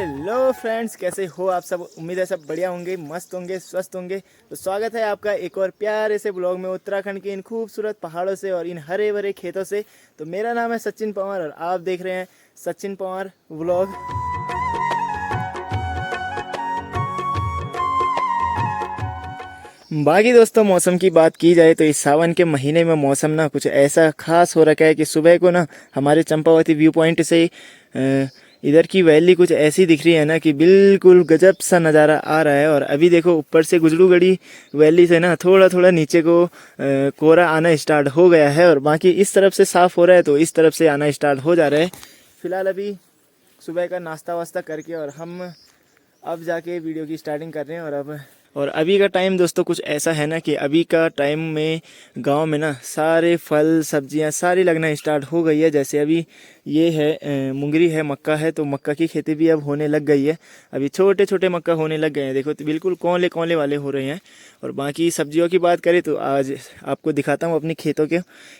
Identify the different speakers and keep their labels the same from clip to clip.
Speaker 1: Hello friends, कैसे हो आप सब। उम्मीद है सब बढ़िया होंगे, मस्त होंगे, स्वस्थ होंगे। तो स्वागत है आपका एक और प्यारे से ब्लॉग में उत्तराखंड के इन खूबसूरत पहाड़ों से और इन हरे भरे खेतों से। तो मेरा नाम है सचिन पवार और आप देख रहे हैं सचिन पवार व्लॉग। बाकी दोस्तों, मौसम की बात की जाए तो इस सावन के महीने में मौसम ना कुछ ऐसा खास हो रखा है कि सुबह को ना हमारे चंपावती व्यू पॉइंट से इधर की वैली कुछ ऐसी दिख रही है ना कि बिल्कुल गजब सा नज़ारा आ रहा है। और अभी देखो ऊपर से गुजरूगढ़ी वैली से ना थोड़ा थोड़ा नीचे को कोहरा आना स्टार्ट हो गया है और बाकी इस तरफ से साफ़ हो रहा है तो इस तरफ से आना स्टार्ट हो जा रहा है। फिलहाल अभी सुबह का नाश्ता वास्ता करके और हम अब जाके वीडियो की स्टार्टिंग कर रहे हैं। और अभी का टाइम दोस्तों कुछ ऐसा है ना कि अभी का टाइम में गांव में ना सारे फल सब्जियां सारी लगना स्टार्ट हो गई है। जैसे अभी ये है मुंगरी है, मक्का है, तो मक्का की खेती भी अब होने लग गई है। अभी छोटे छोटे मक्का होने लग गए हैं, देखो तो बिल्कुल कोंले कोंले वाले हो रहे हैं। और बाकी सब्जियों की बात करें तो आज आपको दिखाता हूँ अपनी खेतों के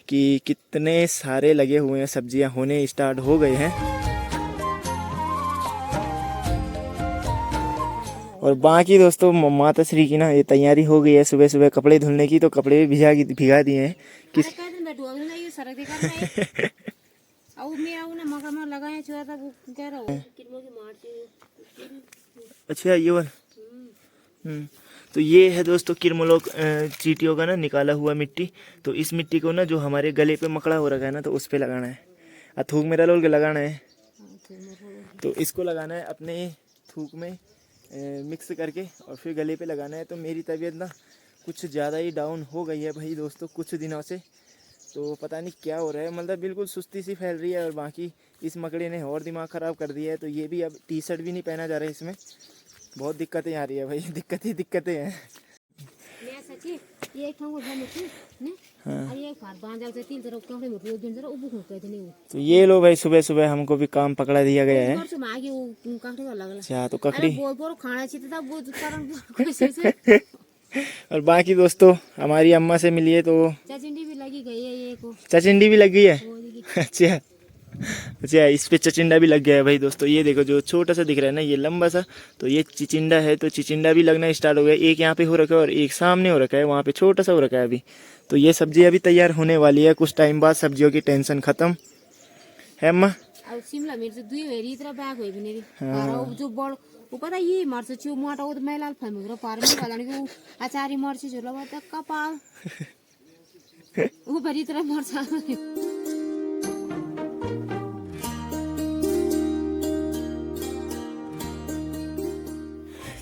Speaker 1: कि कितने सारे लगे हुए हैं, सब्जियाँ होने स्टार्ट हो गए हैं। और बाकी दोस्तों माता श्री की ना ये तैयारी हो गई है सुबह सुबह कपड़े धुलने की, तो कपड़े भी भिगा दिए हैं। किस अच्छा ये वाला तो ये है दोस्तों किरमलोक चींटियों का ना निकाला हुआ मिट्टी। तो इस मिट्टी को ना जो हमारे गले पे मकड़ा हो रखा है ना तो उस पे लगाना है, थूक मेरा लोल के लगाना है। तो इसको लगाना है अपने थूक में मिक्स करके और फिर गले पे लगाना है। तो मेरी तबीयत ना कुछ ज़्यादा ही डाउन हो गई है भाई दोस्तों कुछ दिनों से, तो पता नहीं क्या हो रहा है, मतलब बिल्कुल सुस्ती सी फैल रही है। और बाकी इस मकड़े ने और दिमाग ख़राब कर दिया है, तो ये भी अब टी शर्ट भी नहीं पहना जा रहा है, इसमें बहुत दिक्कतें आ रही है भाई, दिक्कतें हैं। तो ये लो भाई, सुबह सुबह हमको भी काम पकड़ा दिया गया है। अच्छा तो ककड़ी और बाकी दोस्तों हमारी अम्मा से मिलिए तो चचिंडी भी लगी गई है, ये को चचिंडी भी लग गई है। अच्छा इस पे चचिंडा भी लग गया है भाई दोस्तों। ये देखो जो छोटा सा दिख रहा है ना ये लंबा सा, तो ये चिचिंडा है। तो चिचिंडा भी लगना स्टार्ट हो गया, एक यहाँ पे हो रखा है और एक सामने हो रखा है, वहाँ पे छोटा सा हो रखा है अभी। तो ये सब्जी अभी तैयार होने वाली है, कुछ टाइम बाद सब्जियों की टेंशन खत्म है अम्मा। शिमला मिर्च दुई हेरी इतना बैग होई बनेरी और जो बड़ वो पता ये मर्च छियो मोटा वो तो मैलाल फैमिग्रो पार में पता नहीं को अचारी मर्च जो लगा तक कपाल वो भरी तरह मर्च।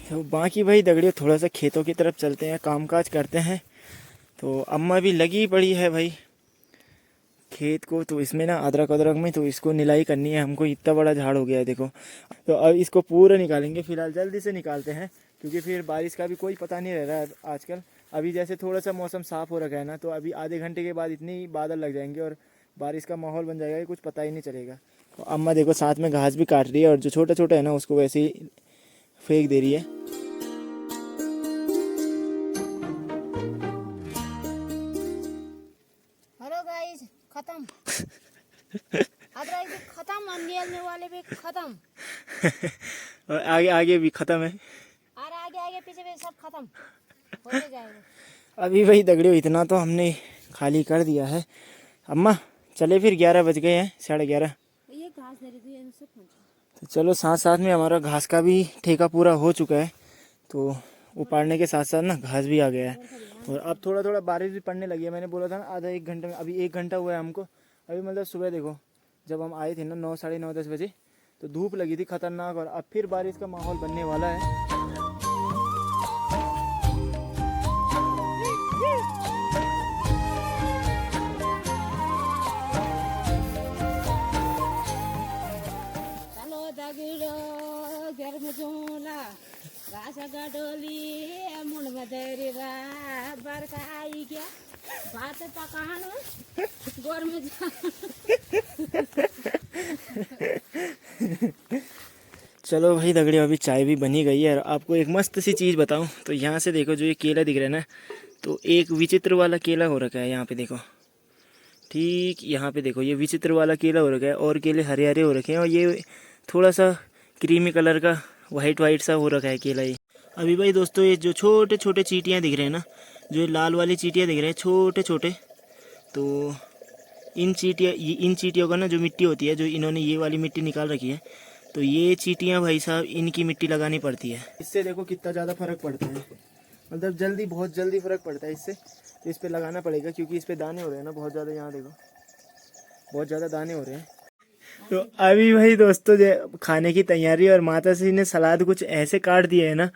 Speaker 1: तो बाकी भाई दगड़ियों थोड़ा सा खेतों की तरफ चलते हैं, कामकाज करते हैं। तो अम्मा भी लगी पड़ी है भाई खेत को, तो इसमें ना अदरक में तो इसको निलाई करनी है हमको, इतना बड़ा झाड़ हो गया है देखो। तो अब इसको पूरा निकालेंगे, फिलहाल जल्दी से निकालते हैं क्योंकि फिर बारिश का भी कोई पता नहीं रह रहा है आजकल। अभी जैसे थोड़ा सा मौसम साफ़ हो रखा है ना, तो अभी आधे घंटे के बाद इतनी बादल लग जाएंगे और बारिश का माहौल बन जाएगा कि कुछ पता ही नहीं चलेगा। तो अम्मा देखो साथ में घास भी काट रही है और जो छोटा छोटा है ना उसको वैसे ही फेंक दे रही है।
Speaker 2: हेलो गाइस, खत्म अदरक भी खत्म, अंधेरने वाले भी खत्म
Speaker 1: और आगे भी खत्म है,
Speaker 2: और आगे पीछे भी सब खत्म हो जाएगा।
Speaker 1: अभी वही दगड़ियों इतना तो हमने खाली कर दिया है। अम्मा चले फिर 11 बज गए हैं, 11:30।
Speaker 2: ये घास दे रही थी इनसे
Speaker 1: तो चलो साथ साथ में हमारा घास का भी ठेका पूरा हो चुका है, तो उपाड़ने के साथ साथ ना घास भी आ गया है। और अब थोड़ा थोड़ा बारिश भी पड़ने लगी है। मैंने बोला था ना आधा एक घंटे में, अभी 1 घंटा हुआ है हमको। अभी मतलब सुबह देखो जब हम आए थे ना 9, साढ़े 9, 10 बजे तो धूप लगी थी खतरनाक, और अब फिर बारिश का माहौल बनने वाला है। चलो भाई दगड़ियों अभी चाय भी बनी गई है। और आपको एक मस्त सी चीज़ बताऊं तो यहाँ से देखो जो ये केला दिख रहा है ना, तो एक विचित्र वाला केला हो रखा है यहाँ पे देखो, ठीक यहाँ पे देखो ये विचित्र वाला केला हो रखा है और केले हरे हरे हो रखे हैं। और ये थोड़ा सा क्रीमी कलर का वाइट वाइट सा हो रखा है केला ये। अभी भाई दोस्तों ये जो छोटे छोटे चींटियाँ दिख रहे हैं ना, जो ये लाल वाली चींटियाँ दिख रहे हैं छोटे छोटे, तो इन चींटियों का ना जो मिट्टी होती है, जो इन्होंने ये वाली मिट्टी निकाल रखी है, तो ये चींटियाँ भाई साहब इनकी मिट्टी लगानी पड़ती है। इससे देखो कितना ज़्यादा फर्क पड़ता है, मतलब जल्दी, बहुत जल्दी फर्क पड़ता है इससे। तो इस पर लगाना पड़ेगा क्योंकि इस पर दाने हो रहे हैं ना बहुत ज़्यादा, यहाँ देखो बहुत ज़्यादा दाने हो रहे हैं। तो अभी भाई दोस्तों जो खाने की तैयारी, और माता श्री ने सलाद कुछ ऐसे काट दिए है ना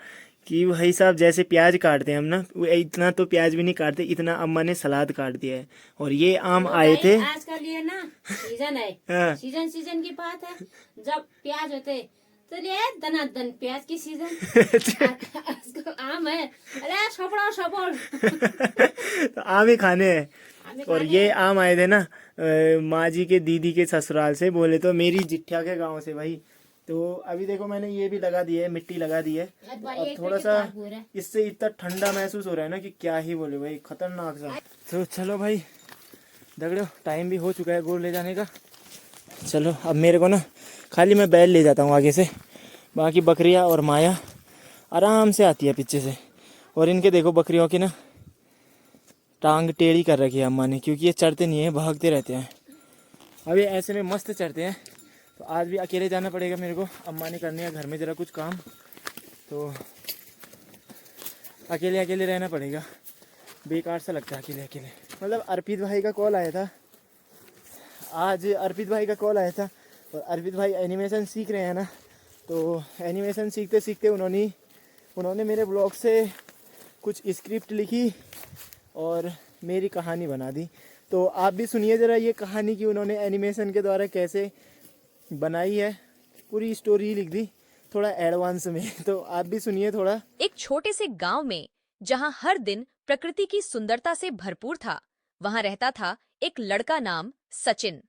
Speaker 1: कि भाई साहब जैसे प्याज काटते हैं हम ना, वो इतना तो प्याज भी नहीं काटते, इतना अम्मा ने सलाद काट दिया है। और ये आम आए थे
Speaker 2: आजकल ये ना सीजन है,
Speaker 1: हाँ।
Speaker 2: सीजन की बात है, जब प्याज होते तो ये दनादन प्याज की सीजन। आजकल आम है, अरे सपोड़
Speaker 1: तो आम ही खाने हैं। और ये आम आए थे ना माँ जी के दीदी के ससुराल से, बोले तो मेरी जिठ्या के गांव से भाई। तो अभी देखो मैंने ये भी लगा दिया है, मिट्टी लगा दी है, और थोड़ा सा इससे इतना ठंडा महसूस हो रहा है ना कि क्या ही बोले भाई, खतरनाक सा। तो चलो भाई दगड़ो, टाइम भी हो चुका है गुड़ ले जाने का। चलो अब मेरे को ना खाली मैं बैल ले जाता हूँ आगे से, बाकी बकरियाँ और माया आराम से आती है पीछे से। और इनके देखो बकरियों की ना टांग टेढ़ी कर रखी है अम्मा ने, क्योंकि ये चढ़ते नहीं है, भागते रहते हैं। अभी ऐसे में मस्त चढ़ते हैं। तो आज भी अकेले जाना पड़ेगा मेरे को, अम्मा ने करनी है घर में ज़रा कुछ काम, तो अकेले अकेले रहना पड़ेगा, बेकार सा लगता है अकेले अकेले। मतलब अर्पित भाई का कॉल आया था आज, अर्पित भाई का कॉल आया था, और अर्पित भाई एनिमेशन सीख रहे हैं ना, तो एनिमेशन सीखते सीखते उन्होंने मेरे ब्लॉग से कुछ स्क्रिप्ट लिखी और मेरी कहानी बना दी। तो आप भी सुनिए ज़रा ये कहानी कि उन्होंने एनिमेशन के द्वारा कैसे बनाई है, पूरी स्टोरी लिख दी थोड़ा एडवांस में, तो आप भी सुनिए थोड़ा।
Speaker 3: एक छोटे से गांव में जहां हर दिन प्रकृति की सुंदरता से भरपूर था, वहां रहता था एक लड़का नाम सचिन।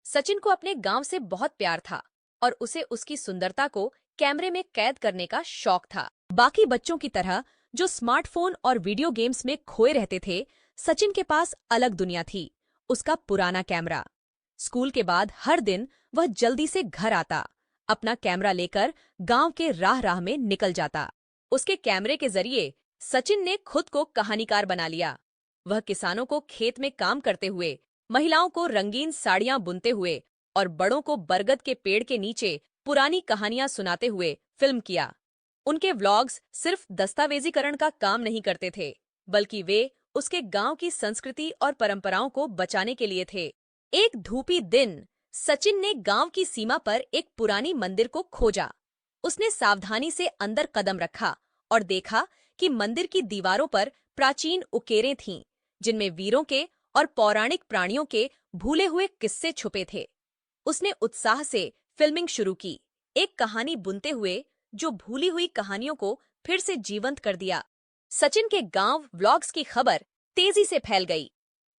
Speaker 3: सचिन को अपने गांव से बहुत प्यार था और उसे उसकी सुंदरता को कैमरे में कैद करने का शौक था। बाकी बच्चों की तरह जो स्मार्टफोन और वीडियो गेम्स में खोए रहते थे, सचिन के पास अलग दुनिया थी, उसका पुराना कैमरा। स्कूल के बाद हर दिन वह जल्दी से घर आता, अपना कैमरा लेकर गांव के राह राह में निकल जाता। उसके कैमरे के जरिए सचिन ने खुद को कहानीकार बना लिया। वह किसानों को खेत में काम करते हुए, महिलाओं को रंगीन साड़ियां बुनते हुए और बड़ों को बरगद के पेड़ के नीचे पुरानी कहानियां सुनाते हुए फिल्म किया। उनके व्लॉग्स सिर्फ दस्तावेजीकरण का काम नहीं करते थे, बल्कि वे उसके गांव की संस्कृति और परंपराओं को बचाने के लिए थे। एक धूपी दिन सचिन ने गांव की सीमा पर एक पुरानी मंदिर को खोजा। उसने सावधानी से अंदर कदम रखा और देखा कि मंदिर की दीवारों पर प्राचीन उकेरें थीं, जिनमें वीरों के और पौराणिक प्राणियों के भूले हुए किस्से छुपे थे। उसने उत्साह से फिल्मिंग शुरू की, एक कहानी बुनते हुए जो भूली हुई कहानियों को फिर से जीवंत कर दिया। सचिन के गांव व्लॉग्स की खबर तेजी से फैल गई।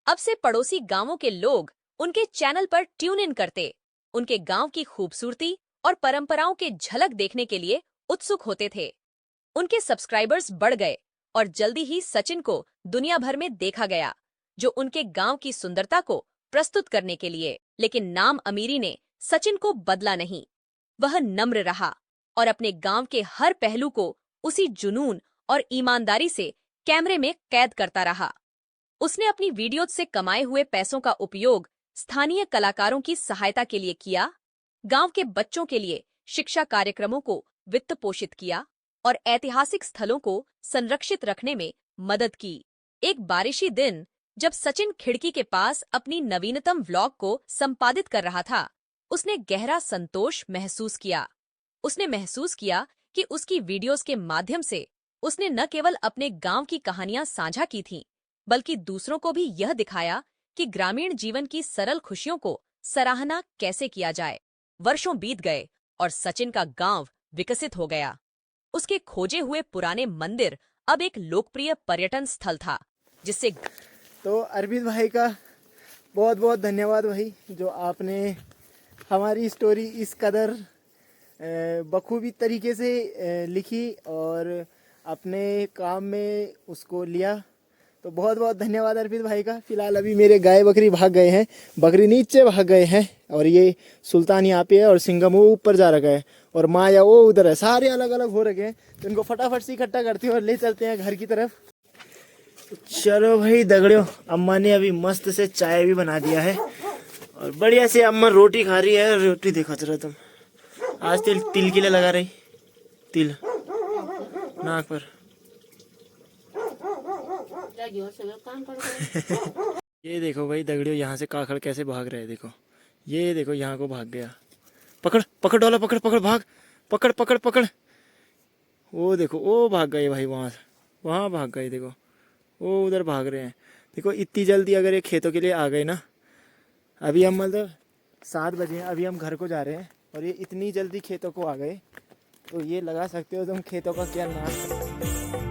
Speaker 3: अब से पड़ोसी गांवों के लोग उनके चैनल पर ट्यून इन करते, उनके गांव की खूबसूरती और परंपराओं के झलक देखने के लिए उत्सुक होते थे। उनके सब्सक्राइबर्स बढ़ गए और जल्दी ही सचिन को दुनिया भर में देखा गया, जो उनके गांव की सुंदरता को प्रस्तुत करने के लिए। लेकिन नाम अमीरी ने सचिन को बदला नहीं। वह नम्र रहा और अपने गांव के हर पहलू को उसी जुनून और ईमानदारी से कैमरे में कैद करता रहा। उसने अपनी वीडियोज से कमाए हुए पैसों का उपयोग स्थानीय कलाकारों की सहायता के लिए किया, गांव के बच्चों के लिए शिक्षा कार्यक्रमों को वित्त पोषित किया और ऐतिहासिक स्थलों को संरक्षित रखने में मदद की। एक बारिशी दिन जब सचिन खिड़की के पास अपनी नवीनतम व्लॉग को संपादित कर रहा था, उसने गहरा संतोष महसूस किया। उसने महसूस किया कि उसकी वीडियोस के माध्यम से उसने न केवल अपने गांव की कहानियां साझा की थीं, बल्कि दूसरों को भी यह दिखाया कि ग्रामीण जीवन की सरल खुशियों को सराहना कैसे किया जाए। वर्षों बीत गए और सचिन का गांव विकसित हो गया। उसके खोजे हुए पुराने मंदिर अब एक लोकप्रिय पर्यटन स्थल था, जिससे
Speaker 1: तो अर्पित भाई का बहुत बहुत धन्यवाद भाई, जो आपने हमारी स्टोरी इस कदर बखूबी तरीके से लिखी और अपने काम में उसको लिया। तो बहुत बहुत धन्यवाद अर्पित भाई का। फिलहाल अभी मेरे गाय बकरी भाग गए हैं, बकरी नीचे भाग गए हैं, और ये सुल्तान यहाँ पे है और सिंघम वो ऊपर जा रखा है और माया वो उधर है, सारे अलग अलग हो रखे हैं। तो इनको फटाफट से इकट्ठा करते हैं और ले चलते हैं घर की तरफ। चलो भाई दगड़ियों, अम्मा ने अभी मस्त से चाय भी बना दिया है और बढ़िया से अम्मा रोटी खा रही है। रोटी देखो जरा तुम, आज तिल के लिए लगा रही, तिल नाक पर।
Speaker 2: जागी और सब काम पड़ गए।
Speaker 1: ये देखो भाई दगड़ियों, यहाँ से काखड़ कैसे भाग रहे हैं, देखो ये देखो, यहाँ को भाग गया। पकड़ पकड़ डोला, पकड़ पकड़ भाग, पकड़ पकड़ पकड़। वो देखो वो भाग गए भाई, वहाँ भाग गए, देखो वो उधर भाग रहे हैं। देखो इतनी जल्दी अगर ये खेतों के लिए आ गए ना, अभी हम मतलब 7 बजे हैं, अभी हम घर को जा रहे हैं और ये इतनी जल्दी खेतों को आ गए, तो ये लगा सकते हो तुम खेतों का क्या नाश।